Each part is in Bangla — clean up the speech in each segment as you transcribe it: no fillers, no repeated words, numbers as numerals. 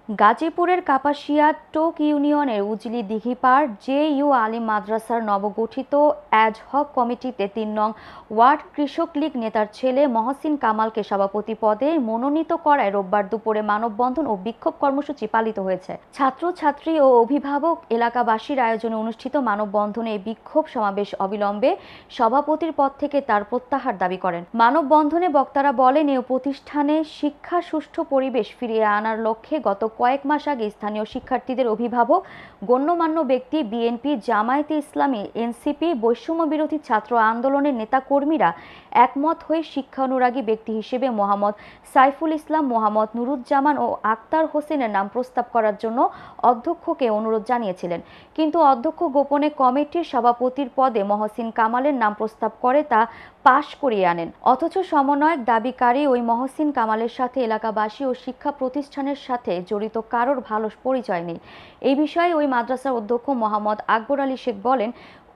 গাজীপুরের কাপাসিয়া টোক ইউনিয়নের উজলি দিঘিপাড় জে.ইউ আলিম মাদ্রাসার নবগঠিত অ্যাডহক কমিটিতে ৩ নং ওয়ার্ড কৃষক লীগ নেতার ছেলে মহসিন কামালকে সভাপতি পদে মনোনীত করায় রোববার দুপুরে মানববন্ধন ও বিক্ষোভ কর্মসূচি পালিত হয়েছে। ছাত্রছাত্রী ও অভিভাবক এলাকাবাসীর আয়োজনে অনুষ্ঠিত মানববন্ধনে এই বিক্ষোভ সমাবেশ অবিলম্বে সভাপতির পদ থেকে তার প্রত্যাহার দাবি করেন। মানববন্ধনে বক্তারা বলেন, এই প্রতিষ্ঠানে শিক্ষা সুষ্ঠু পরিবেশ ফিরিয়ে আনার লক্ষ্যে গত কয়েক মাস আগে স্থানীয় শিক্ষার্থীদের অভিভাবক, গণ্যমান্য ব্যক্তি, বিএনপি, জামায়াতে ইসলামী, এনসিপি, বৈষম্য বিরোধী ছাত্র আন্দোলনের নেতাকর্মীরা একমত হয়ে শিক্ষা অনুরাগী ব্যক্তি হিসেবে মোহাম্মদ সাইফুল ইসলাম, মোহাম্মদ নুরুজ্জামান ও আক্তার হোসেনের নাম প্রস্তাব করার জন্য অধ্যক্ষকে অনুরোধ জানিয়েছিলেন। কিন্তু অধ্যক্ষ গোপনে কমিটির সভাপতির পদে মহসিন কামালের নাম প্রস্তাব করে তা পাশ করিয়ে আনেন। অথচ সমন্বয়ক দাবিকারী ওই মহসিন কামালের সাথে এলাকাবাসী ও শিক্ষা প্রতিষ্ঠানের সাথে জড়িত কারোর ভালো পরিচয় নেই। এই বিষয়ে ওই মাদ্রাসার অধ্যক্ষ মোহাম্মদ আকবর আলী শেখ বলেন,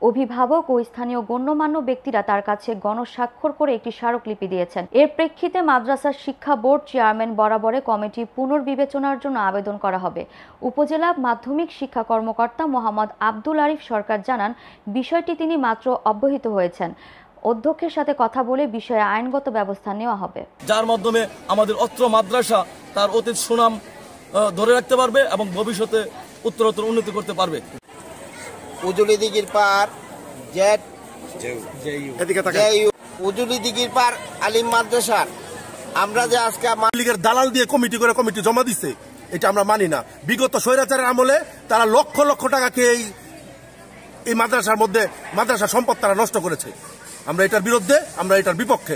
অভিভাবক ও স্থানীয় গণ্যমান্য ব্যক্তিরা তার কাছে গণস্বাক্ষর করে একটি স্মারকলিপি দিয়েছেন। এর প্রেক্ষিতে মাদ্রাসার শিক্ষা বোর্ড চেয়ারম্যান বরাবরে কমিটি পুনর্বিবেচনার জন্য আবেদন করা হবে। উপজেলা মাধ্যমিক শিক্ষা কর্মকর্তা মোহাম্মদ আব্দুল আরিফ সরকার জানান, বিষয়টি তিনি মাত্র অবহিত হয়েছেন। অধ্যক্ষের সাথে কথা বলে বিষয়ে আইনগত ব্যবস্থা নেওয়া হবে, যার মাধ্যমে আমাদের অত্র মাদ্রাসা তার অতীত সুনাম ধরে রাখতে পারবে এবং ভবিষ্যতে উত্তরোত্তর উন্নতি করতে পারবে। উজলি দিঘির পার উজলি দিঘির পার আলিম মাদ্রাসার আমরা যে আজকে লীগের দালাল দিয়ে কমিটি জমা দিচ্ছে, এটা আমরা মানি না। বিগত স্বৈরাচারের আমলে তারা লক্ষ লক্ষ টাকাকে এই মাদ্রাসার সম্পদ তারা নষ্ট করেছে। আমরা এটার বিরুদ্ধে, আমরা এটার বিপক্ষে।